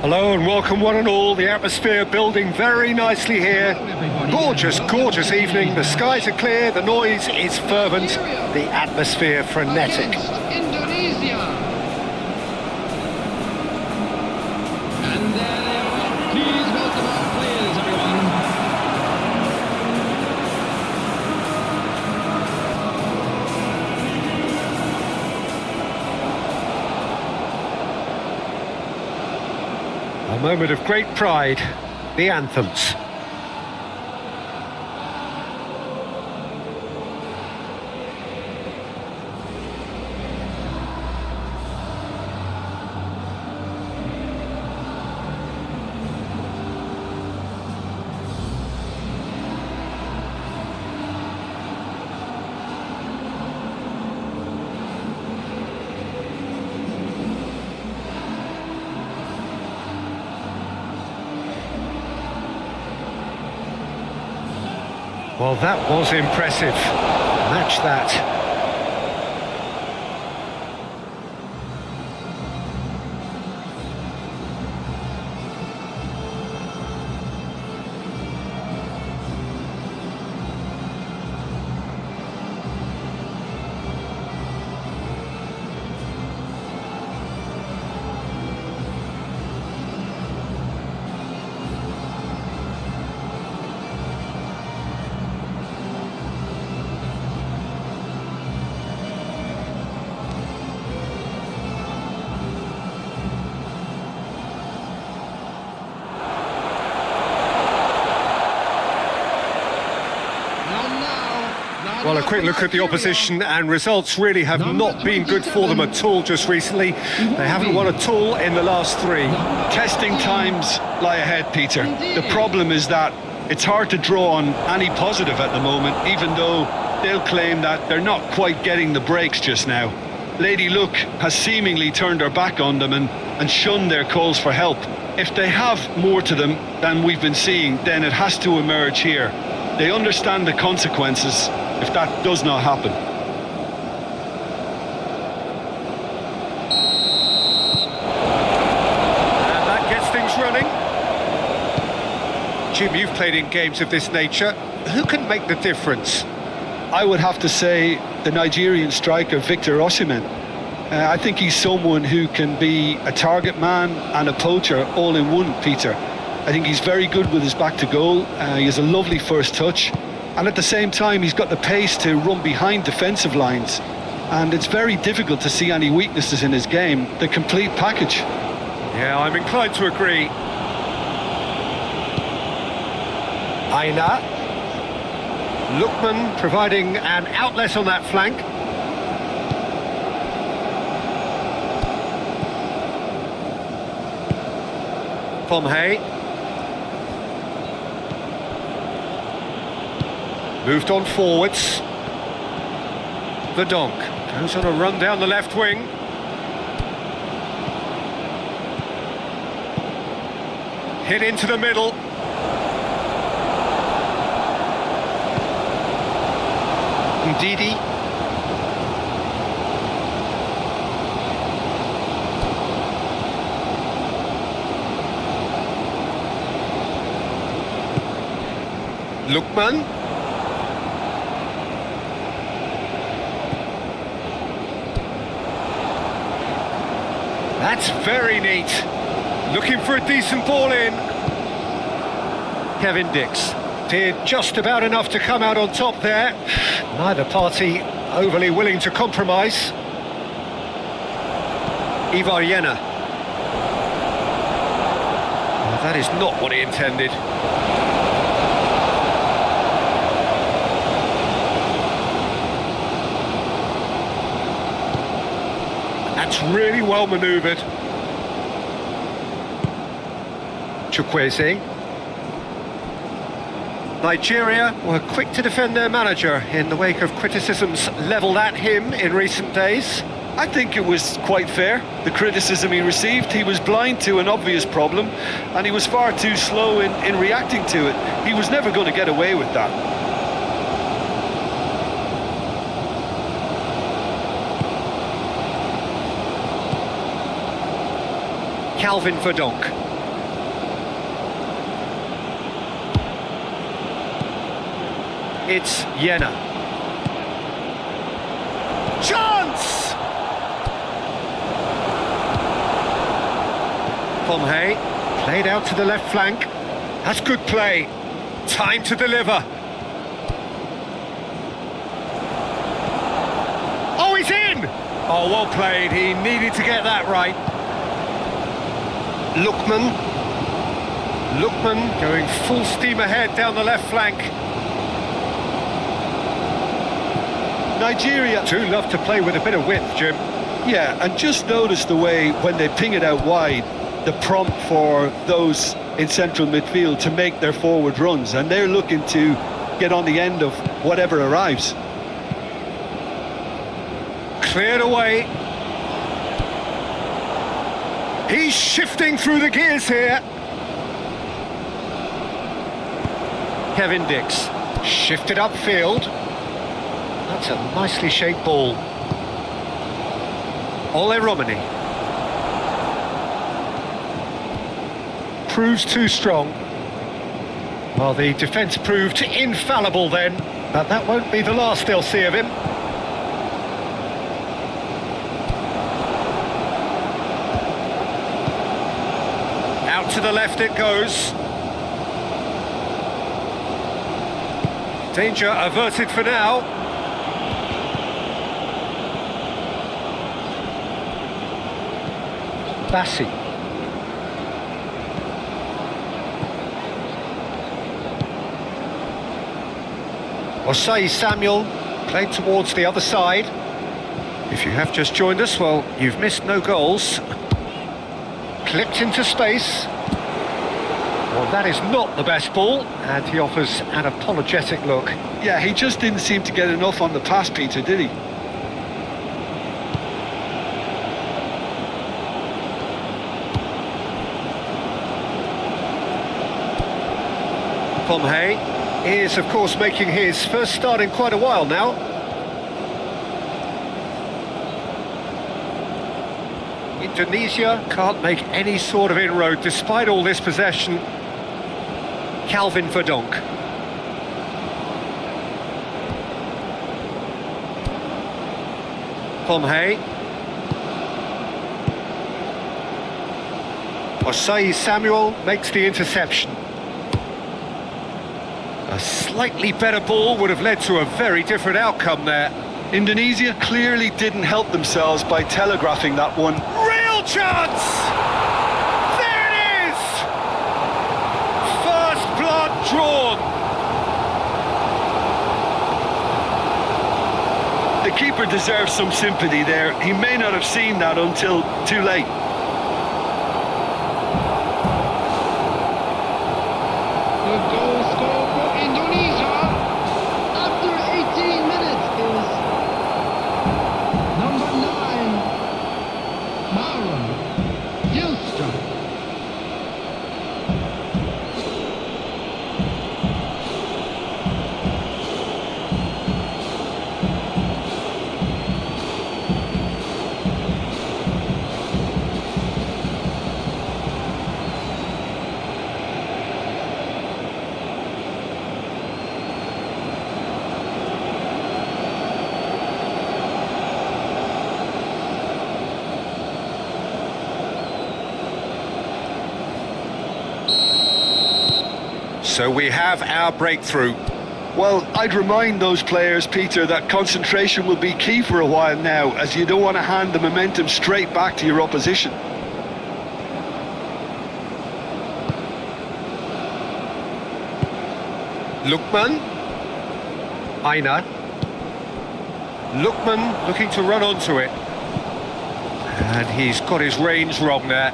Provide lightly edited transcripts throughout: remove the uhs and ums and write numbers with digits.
Hello and welcome one and all. The atmosphere building very nicely here. Gorgeous, gorgeous evening. The skies are clear, the noise is fervent, the atmosphere frenetic. Indonesia. And there they are. Please welcome our players, everyone. A moment of great pride, the anthems. Well, that was impressive. Match that. Well, a quick look at the opposition, and results really have not been good for them at all just recently. They haven't won at all in the last three. Testing times lie ahead, Peter. The problem is that it's hard to draw on any positive at the moment, even though they'll claim that they're not quite getting the breaks just now. Lady Luck has seemingly turned her back on them and shunned their calls for help. If they have more to them than we've been seeing, then it has to emerge here. They understand the consequences if that does not happen. And that gets things running. Jim, you've played in games of this nature. Who can make the difference? I would have to say the Nigerian striker Victor Osimhen. I think he's someone who can be a target man and a poacher all in one, Peter. I think he's very good with his back to goal. He has a lovely first touch. And at the same time, he's got the pace to run behind defensive lines. And it's very difficult to see any weaknesses in his game. The complete package. Yeah, I'm inclined to agree. Aina. Lookman providing an outlet on that flank. Pomhay. Moved on forwards. Verdonk goes on a run down the left wing. Hit into the middle. Ndidi. Lookman. That's very neat. Looking for a decent ball in. Kevin Dix did just about enough to come out on top there. Neither party overly willing to compromise. Ivar that is not what he intended. That's really well manoeuvred. Chukwueze. Nigeria were quick to defend their manager in the wake of criticisms levelled at him in recent days. I think it was quite fair. The criticism he received, he was blind to an obvious problem, and he was far too slow in reacting to it. He was never going to get away with that. Calvin Verdonk. It's Jena. Chance! Pomhay, played out to the left flank. That's good play. Time to deliver. Oh, he's in! Oh, well played. He needed to get that right. Lookman going full steam ahead down the left flank. Nigeria Do love to play with a bit of width, Jim. Yeah, and just notice the way when they ping it out wide, the prompt for those in central midfield to make their forward runs, and they're looking to get on the end of whatever arrives. Cleared away. He's shifting through the gears here. Kevin Dix shifted upfield. That's a nicely shaped ball. Ole Romani. Proves too strong. Well, the defence proved infallible then, but that won't be the last they'll see of him. Out to the left it goes. Danger averted for now. Bassi. Osei Samuel played towards the other side. If you have just joined us, well, you've missed no goals. Clipped into space. Well, that is not the best ball, and he offers an apologetic look. Yeah, he just didn't seem to get enough on the pass, Peter, did he? Pomhay is, of course, making his first start in quite a while now. Indonesia can't make any sort of inroad despite all this possession. Calvin Verdonk. Pomhay. Osei Samuel makes the interception. A slightly better ball would have led to a very different outcome there. Indonesia clearly didn't help themselves by telegraphing that one. Real chance! There it is! First blood drawn. The keeper deserves some sympathy there. He may not have seen that until too late. The goal scored for Indonesia after 18 minutes is number 9, Justru. So we have our breakthrough. Well, I'd remind those players, Peter, that concentration will be key for a while now, as you don't want to hand the momentum straight back to your opposition. Lookman. Aina. Lookman looking to run onto it. And he's got his range wrong there.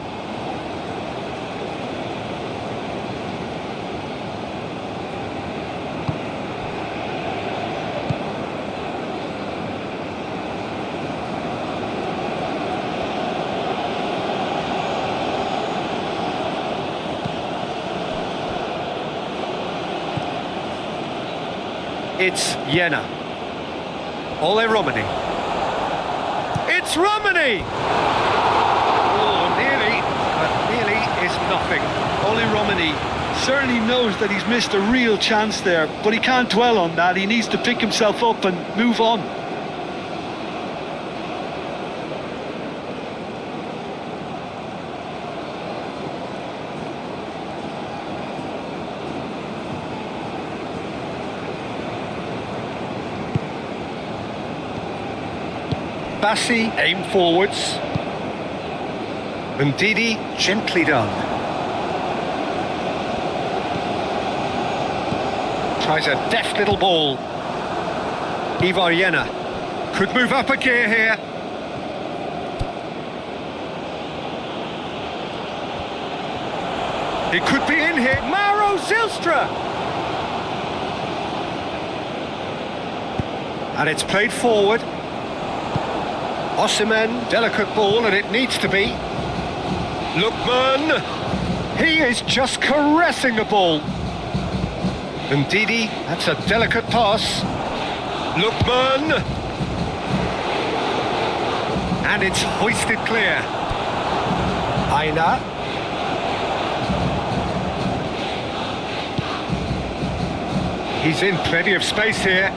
It's Jena. Ole Romani. It's Romani! Oh, nearly, but nearly is nothing. Ole Romani Certainly knows that he's missed a real chance there, but he can't dwell on that. He needs to pick himself up and move on. Bassi, aim forwards. And Didi, gently done. Tries a deft little ball. Ivar could move up a gear here. It could be in here. Mauro Zilstra! And it's played forward. Osimhen, delicate ball, and it needs to be. Lookman! He is just caressing the ball. And Didi, that's a delicate pass. Lookman! And it's hoisted clear. Aina. He's in plenty of space here.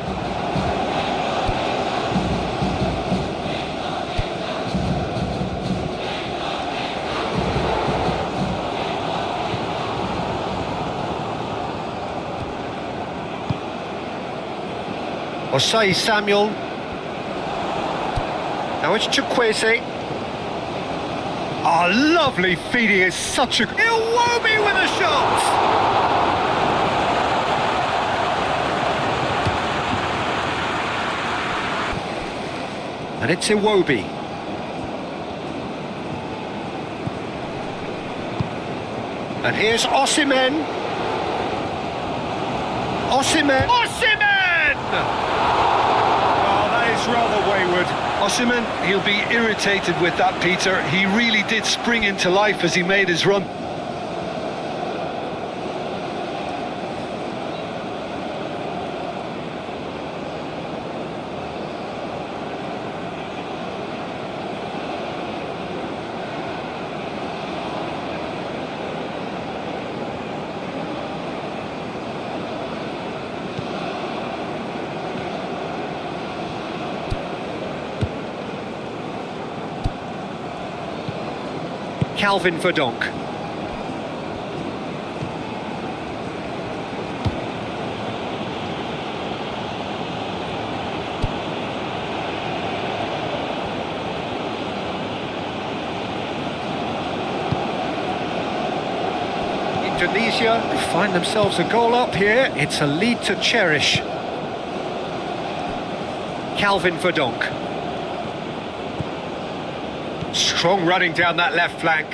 Osei Samuel. Now it's Chukwueze. Oh, lovely feed. He is such a... Iwobi with a shot! And it's Iwobi. And here's Osimhen. Osimhen! Rather wayward. Osimhen, he'll be irritated with that, Peter. He really did spring into life as he made his run. Calvin Verdonk. Indonesia find themselves a goal up here. It's a lead to cherish. Calvin Verdonk. Strong running down that left flank.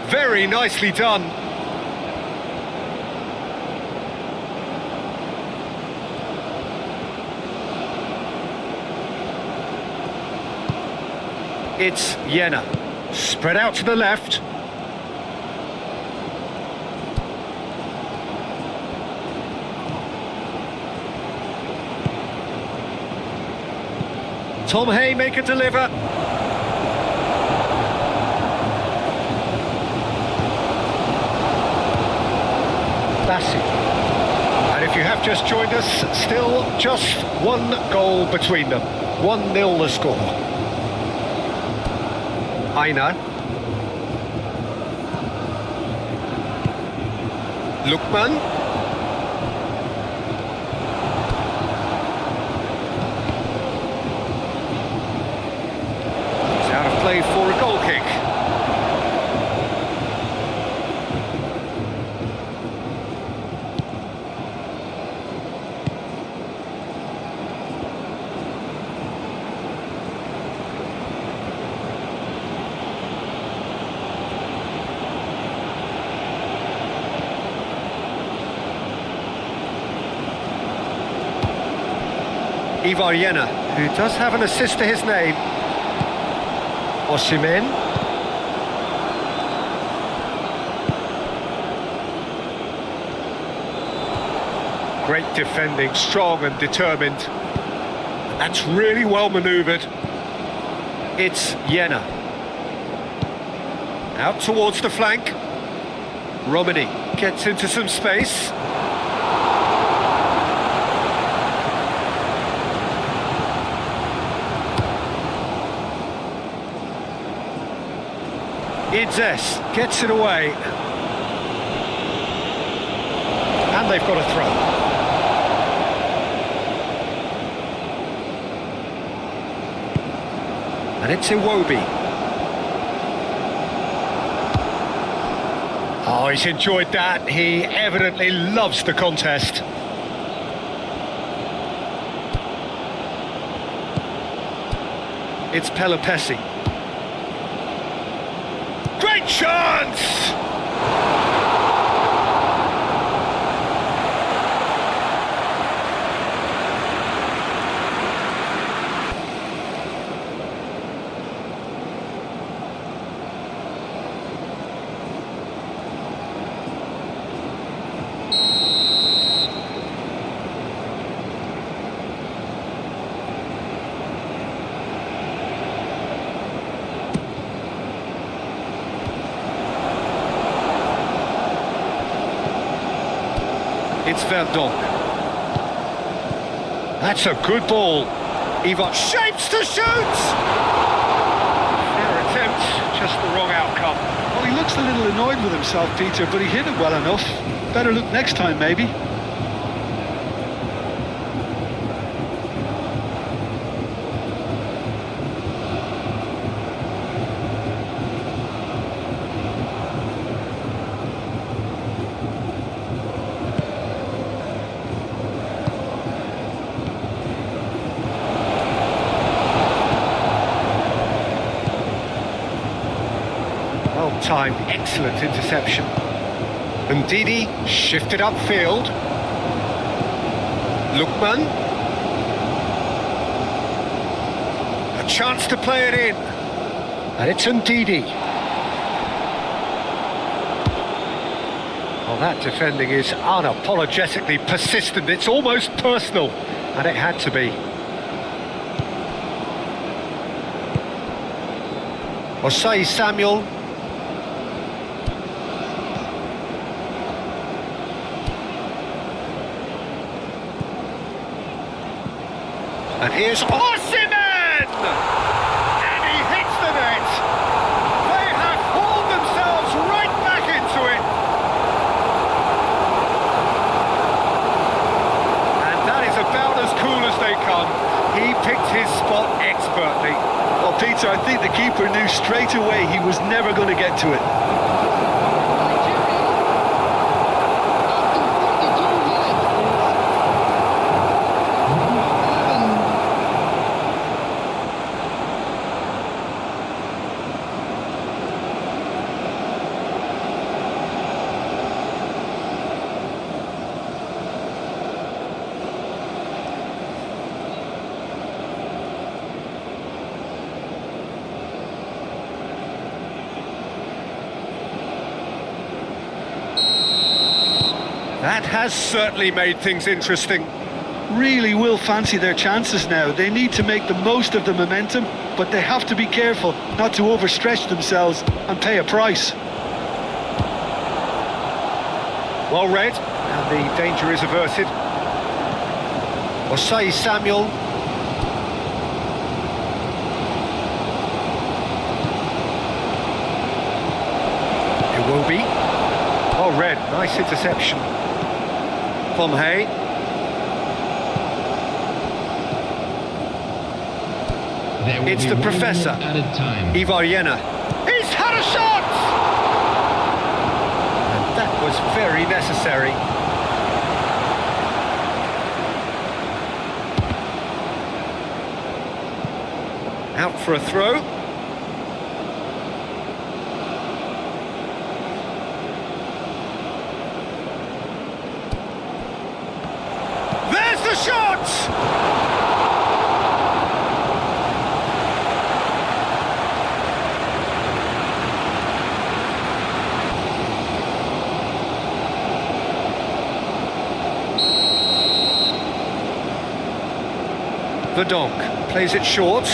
Very nicely done. It's Jena. Spread out to the left. Tom Haymaker deliver. Bassi. And if you have just joined us, still just one goal between them. 1-0 the score. Aina. Lookman. Play for a goal kick. Ivar Jena, who does have an assist to his name. Osimhen. Great defending, strong and determined. That's really well manoeuvred. It's Jena. Out towards the flank. Romani gets into some space. Idzes gets it away. And they've got a throw. And it's Iwobi. Oh, he's enjoyed that. He evidently loves the contest. It's Pelopessi. Great chance! It's Verdonk. That's a good ball. Ivan shapes to shoot! Fair attempt, just the wrong outcome. Well, he looks a little annoyed with himself, Peter, but he hit it well enough. Better look next time, maybe. Well-timed, excellent interception. And Didi shifted upfield. Lukman. A chance to play it in. And it's Ndidi. Well, that defending is unapologetically persistent. It's almost personal. And it had to be. Osei Samuel. And here's Osimhen! And he hits the net! They have hauled themselves right back into it! And that is about as cool as they come. He picked his spot expertly. Well, Peter, I think the keeper knew straight away he was never going to get to it. That has certainly made things interesting. Really will fancy their chances now. They need to make the most of the momentum, but they have to be careful not to overstretch themselves and pay a price. Well read, and the danger is averted. Osei Samuel. Iwobi. Well read, nice interception. Pomhay. It's the Professor. Ivaryena. He's had a shot! And that was very necessary. Out for a throw. There's the shot! Verdonk plays it short.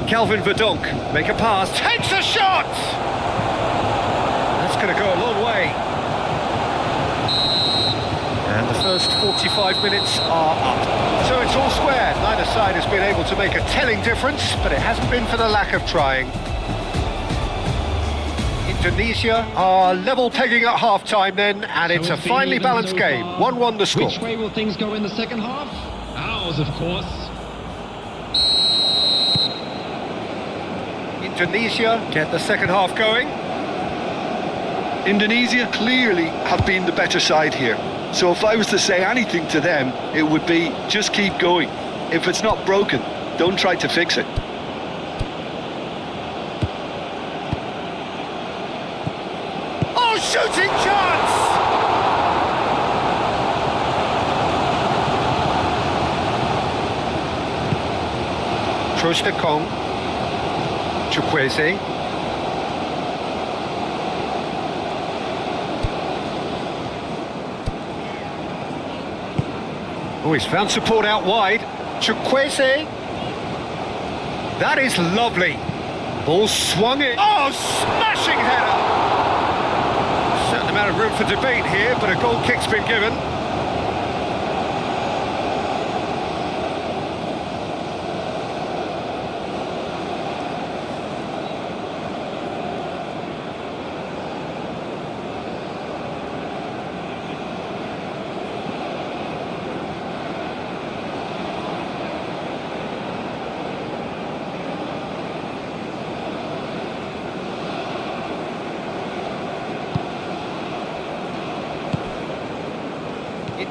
Calvin Verdonk, make a pass, takes a shot! going to go a long way. And the first 45 minutes are up. So it's all square. Neither side has been able to make a telling difference, but it hasn't been for the lack of trying. Indonesia are level pegging at half-time then, and it's a finely balanced game. 1-1 the score. Which way will things go in the second half? Ours, of course. Indonesia get the second half going. Indonesia clearly have been the better side here. So if I was to say anything to them, it would be just keep going. If it's not broken, don't try to fix it. Oh, shooting chance! Trostekong, Chukwueze. Oh, he's found support out wide. Chukwueze. That is lovely. Ball swung in. Oh, smashing header! Certain amount of room for debate here, but a goal kick's been given.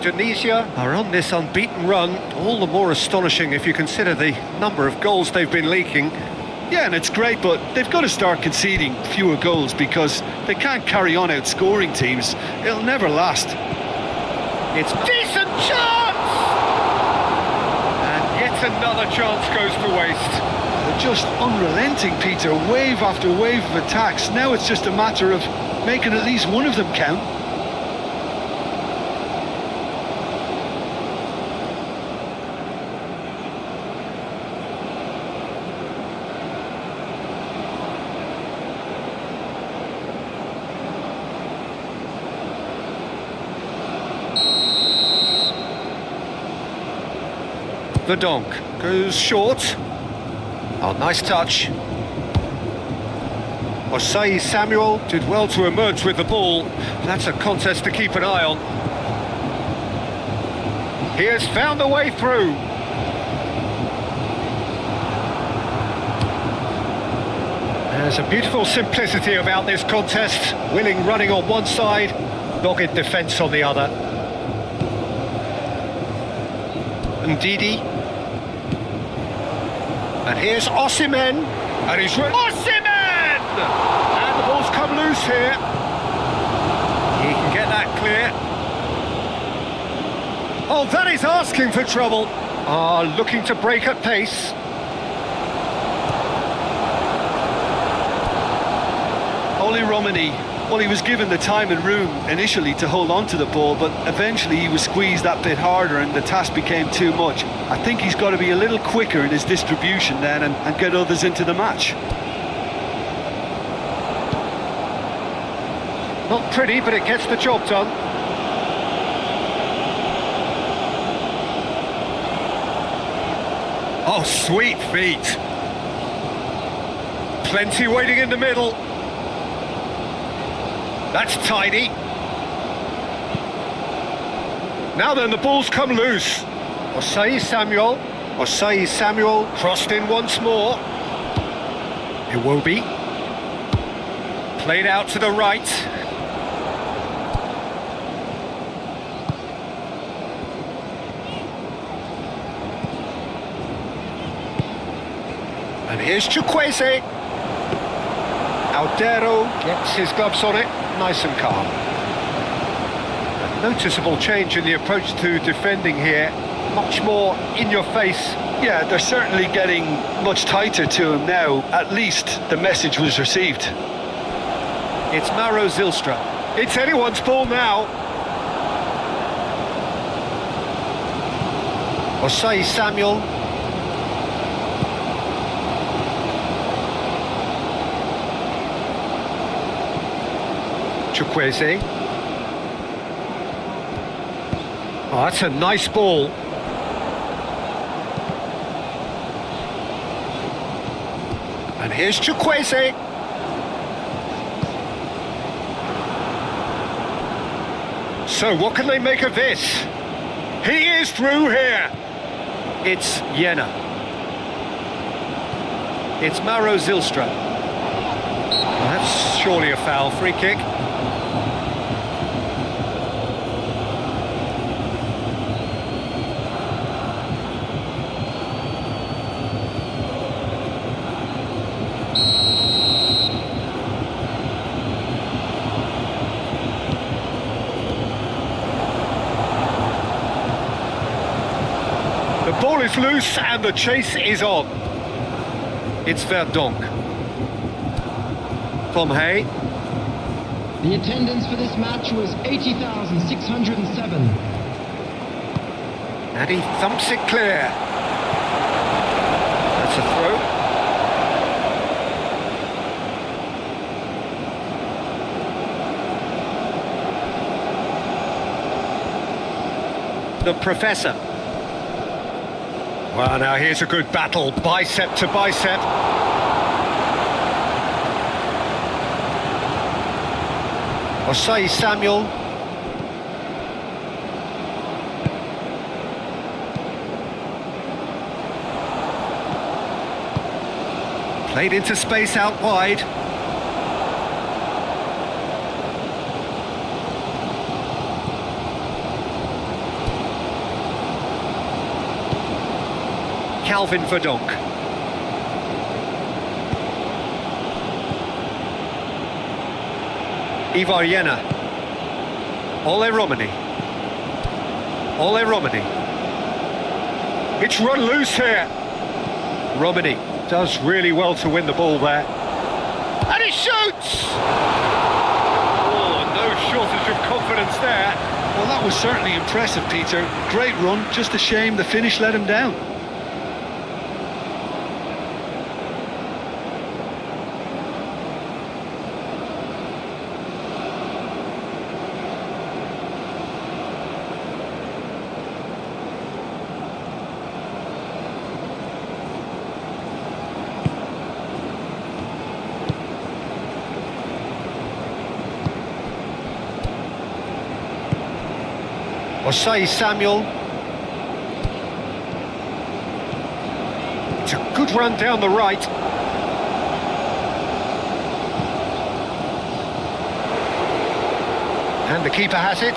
Indonesia are on this unbeaten run, all the more astonishing if you consider the number of goals they've been leaking. Yeah, and it's great, but they've got to start conceding fewer goals because they can't carry on outscoring teams. It'll never last. It's decent chance! And yet another chance goes to waste. They're just unrelenting, Peter, wave after wave of attacks. Now it's just a matter of making at least one of them count. The donk goes short. Oh, nice touch. Osei Samuel did well to emerge with the ball. That's a contest to keep an eye on. He has found a way through. There's a beautiful simplicity about this contest. Willing running on one side, dogged defence on the other. Ndidi. And here's Osimhen, and he's Osimhen! And the ball's come loose here. He can get that clear. Oh, that is asking for trouble. Looking to break at pace. Oli Romani, well, he was given the time and room initially to hold on to the ball, but eventually he was squeezed that bit harder and the task became too much. I think he's got to be a little quicker in his distribution then and get others into the match. Not pretty, but it gets the job done. Oh, sweet feet. Plenty waiting in the middle. That's tidy. Now then, the ball's come loose. Osei Samuel crossed in once more. Iwobi. Played out to the right. And here's Chukwueze. Aldero gets his gloves on it, nice and calm. A noticeable change in the approach to defending here, much more in your face. Yeah, they're certainly getting much tighter to him now. At least the message was received. It's Maro Zylstra. It's anyone's ball now. Osei Samuel. Chukwueze. Oh, that's a nice ball. And here's Chukwueze. So what can they make of this? He is through here. It's Jena. It's Mauro Zilstra. That's surely a foul. Free kick. The ball is loose and the chase is on. It's Verdonk. Tom Hay. The attendance for this match was 80,607. And he thumps it clear. That's a throw. The Professor. Well, now here's a good battle, bicep to bicep. Osai Samuel. Played into space out wide. Calvin Verdonk. Ivar Jena. Ole Romani. Ole Romani. It's run loose here. Romani does really well to win the ball there. And he shoots! Oh, no shortage of confidence there. Well, that was certainly impressive, Peter. Great run, just a shame the finish let him down. Osai Samuel. It's a good run down the right. And the keeper has it.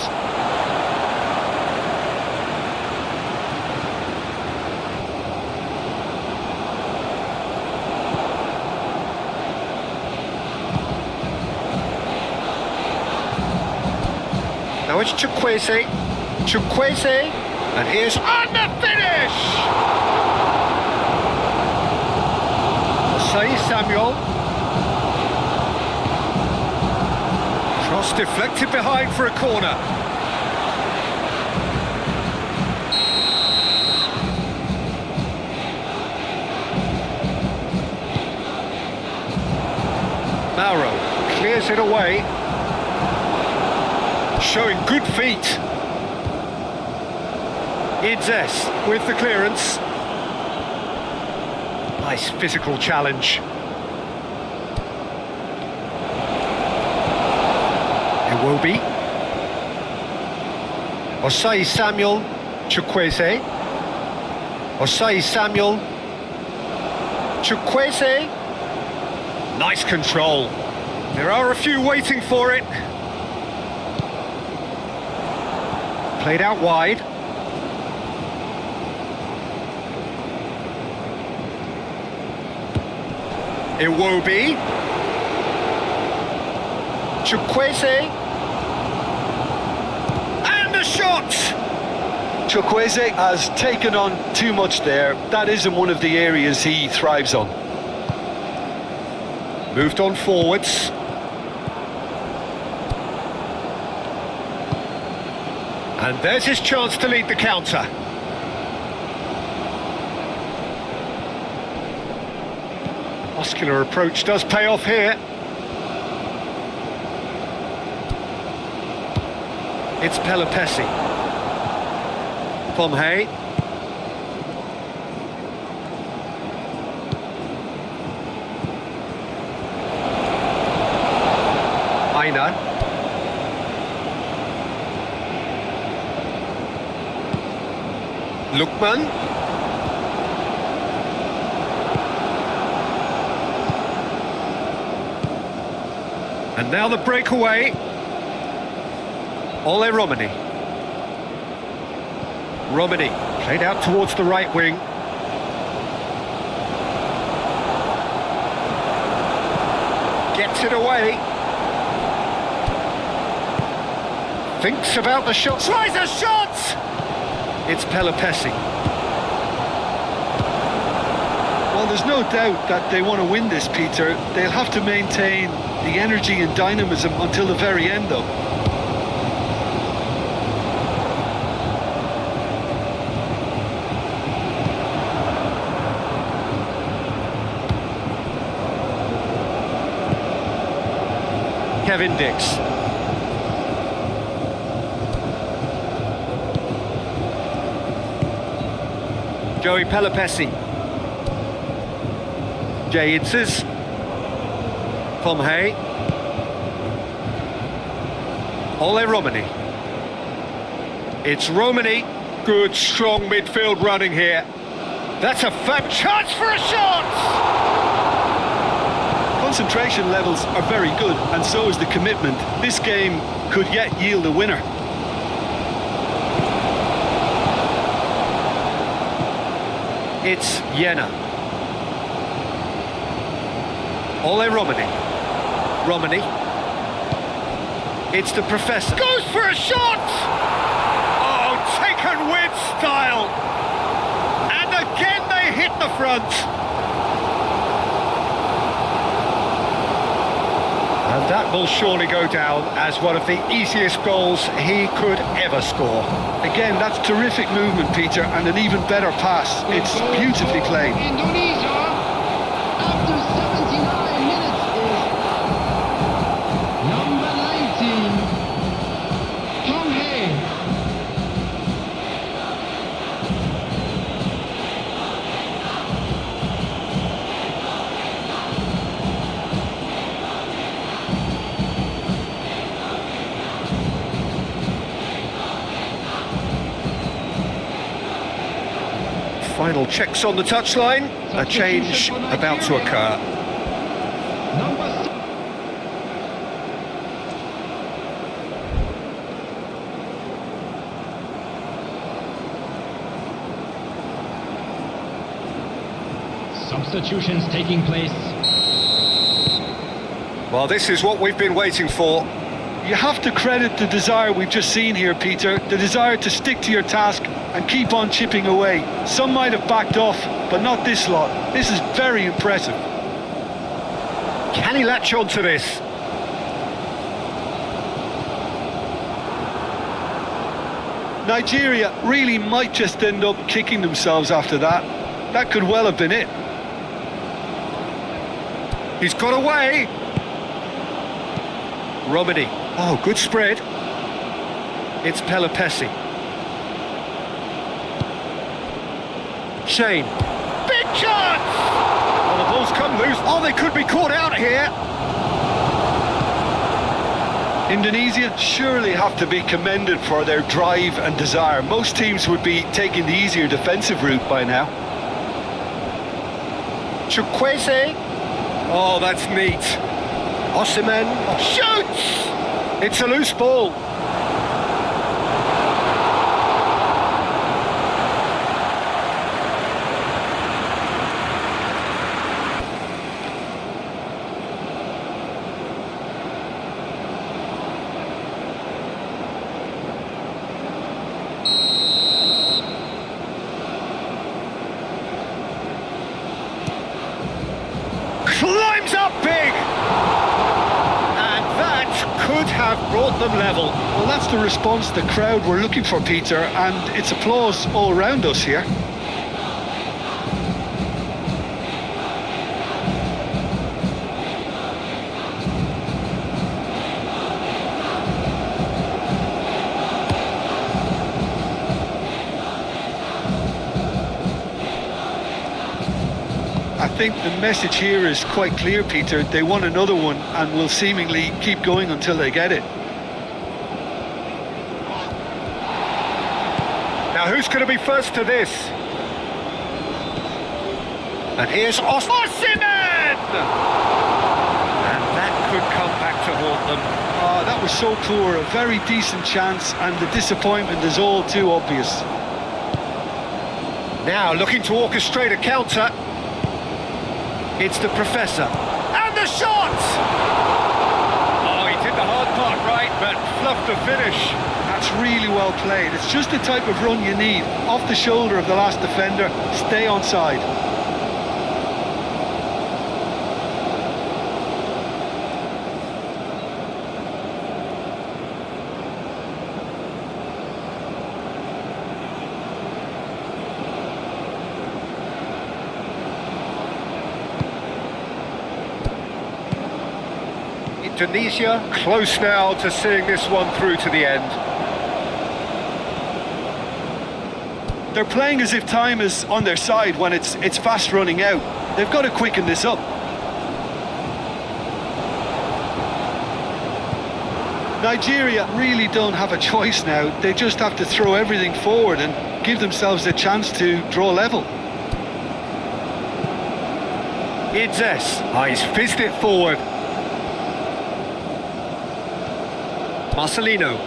Now it's Chukwueze. Chukwueze, and here's on the finish! Osai Samuel. Cross deflected behind for a corner. Mauro clears it away. Showing good feet. Idzes with the clearance. Nice physical challenge. Iwobi. Osai Samuel. Chukwueze. Osai Samuel. Chukwueze. Nice control. There are a few waiting for it. Played out wide. Iwobi. Chukwueze. And the shot! Chukwueze has taken on too much there. That isn't one of the areas he thrives on. Moved on forwards. And there's his chance to lead the counter. Muscular approach does pay off here. It's Pelopessi. Pomhay. Aina. Lukman. And now the breakaway. Ole Romani. Romani played out towards the right wing. Gets it away. Thinks about the shot. Tries a shot! It's Pelopessi. Well, there's no doubt that they want to win this, Peter. They'll have to maintain the energy and dynamism until the very end, though. Kevin Dix. Joey Pelopessi. Jay Itzes. Pomhay. Ole Romani. It's Romani. Good, strong midfield running here. That's a fab chance for a shot! Concentration levels are very good, and so is the commitment. This game could yet yield a winner. It's Jena. Ole Romani. Romani. It's the Professor. Goes for a shot! Oh, taken with style! And again they hit the front! And that will surely go down as one of the easiest goals he could ever score. Again, that's terrific movement, Peter, and an even better pass. It's beautifully played. Indonesia, after 79 minutes, is number 19, Pomhay. Final checks on the touchline. A change about to occur. Number substitutions taking place. Well, this is what we've been waiting for. You have to credit the desire we've just seen here, Peter. The desire to stick to your task and keep on chipping away. Some might have backed off, but not this lot. This is very impressive. Can he latch on to this? Nigeria really might just end up kicking themselves after that. That could well have been it. He's got away. Romani. Oh, good spread. It's Pelopessi. Shane. Big chance! Oh, the ball's come loose. Oh, they could be caught out here. Indonesia surely have to be commended for their drive and desire. Most teams would be taking the easier defensive route by now. Chukwueze. Oh, that's neat. Osimhen shoots! It's a loose ball. Climbs up big! And that could have brought them level. Well, that's the response the crowd were looking for, Peter, and it's applause all around us here. think the message here is quite clear, Peter. They want another one and will seemingly keep going until they get it. Now who's going to be first to this? And here's Osimhen! And that could come back to haunt them. That was so poor, a very decent chance, and the disappointment is all too obvious. Now looking to orchestrate a counter. It's the Professor. And the shot! Oh, he did the hard part right, but fluffed the finish. That's really well played. It's just the type of run you need. Off the shoulder of the last defender, stay onside. Indonesia close now to seeing this one through to the end. They're playing as if time is on their side when it's fast running out. They've got to quicken this up. Nigeria really don't have a choice now. They just have to throw everything forward and give themselves a chance to draw level. Idzes. He's fizzed it forward. Marcelino.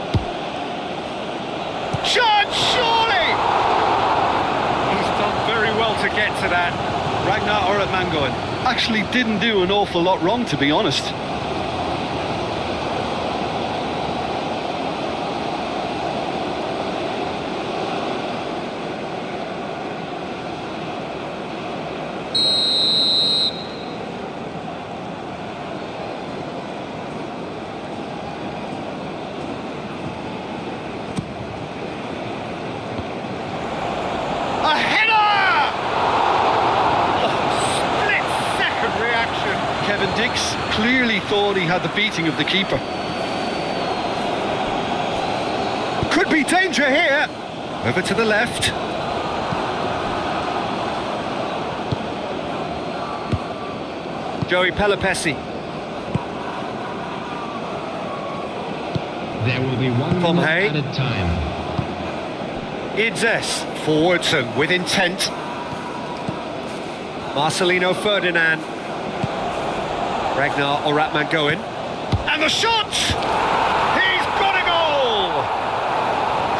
Shot, surely! He's done very well to get to that. Ragnar Oratmangoen actually didn't do an awful lot wrong, to be honest. Clearly thought he had the beating of the keeper. Could be danger here. Over to the left. Joey Pelopessi. There will be one From minute Hay. at a time. Idzes. Forwards and with intent. Marcelino Ferdinand. Ragnar Oratmangoen. And the shot! He's got a goal!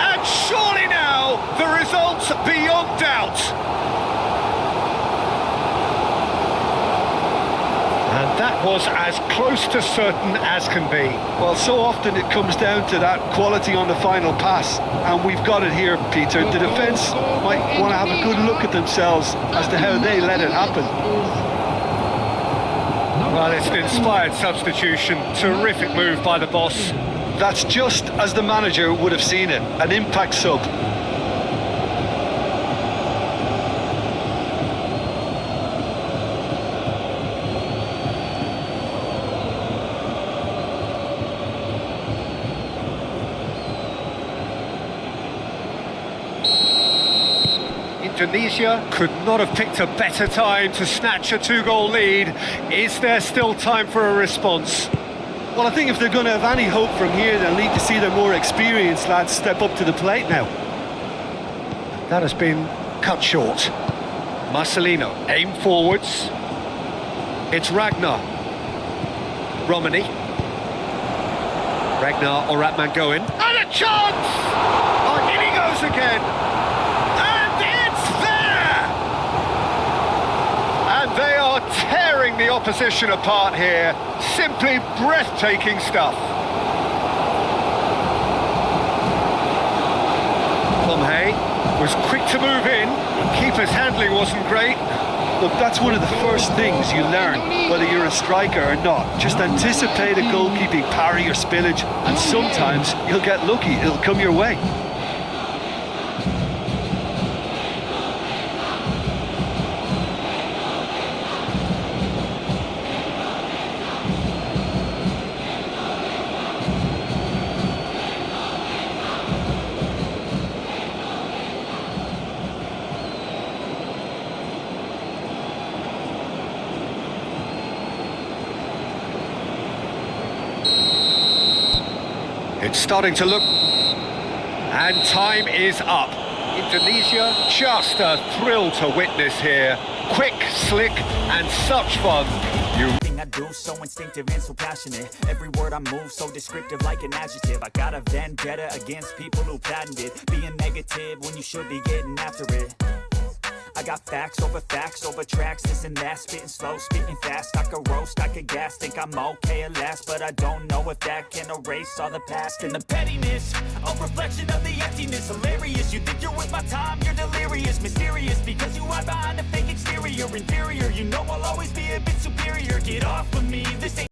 And surely now, the result's beyond doubt. And that was as close to certain as can be. Well, so often it comes down to that quality on the final pass, and we've got it here, Peter. The defence might want to have a good look at themselves as to how they let it happen. Well, it's an inspired substitution. Terrific move by the boss. That's just as the manager would have seen it, an impact sub. Indonesia could not have picked a better time to snatch a two-goal lead. Is there still time for a response? Well, I think if they're going to have any hope from here, they'll need to see their more experienced lads step up to the plate now. That has been cut short. Marcelino, aim forwards. It's Ragnar. Romani. Ragnar Oratmangoen. And a chance! Oh, in he goes again. They are tearing the opposition apart here. Simply breathtaking stuff. Hay was quick to move in. Keeper's handling wasn't great. Look, that's one of the first things you learn, whether you're a striker or not. Just anticipate a goalkeeping parry or spillage, and sometimes you'll get lucky. It'll come your way. It's starting to look... And time is up. Indonesia, just a thrill to witness here. Quick, slick, and such fun. I do so instinctive and so passionate. Every word I move so descriptive like an adjective. I got a vendetta against people who patented being negative when you should be getting after it. I got facts over tracks, this and that, spitting slow, spitting fast. I could roast, I could gas, think I'm okay at last, but I don't know if that can erase all the past. And the pettiness, a reflection of the emptiness. Hilarious, you think you're worth my time, you're delirious. Mysterious, because you hide behind a fake exterior. Inferior, you know I'll always be a bit superior. Get off of me, this ain't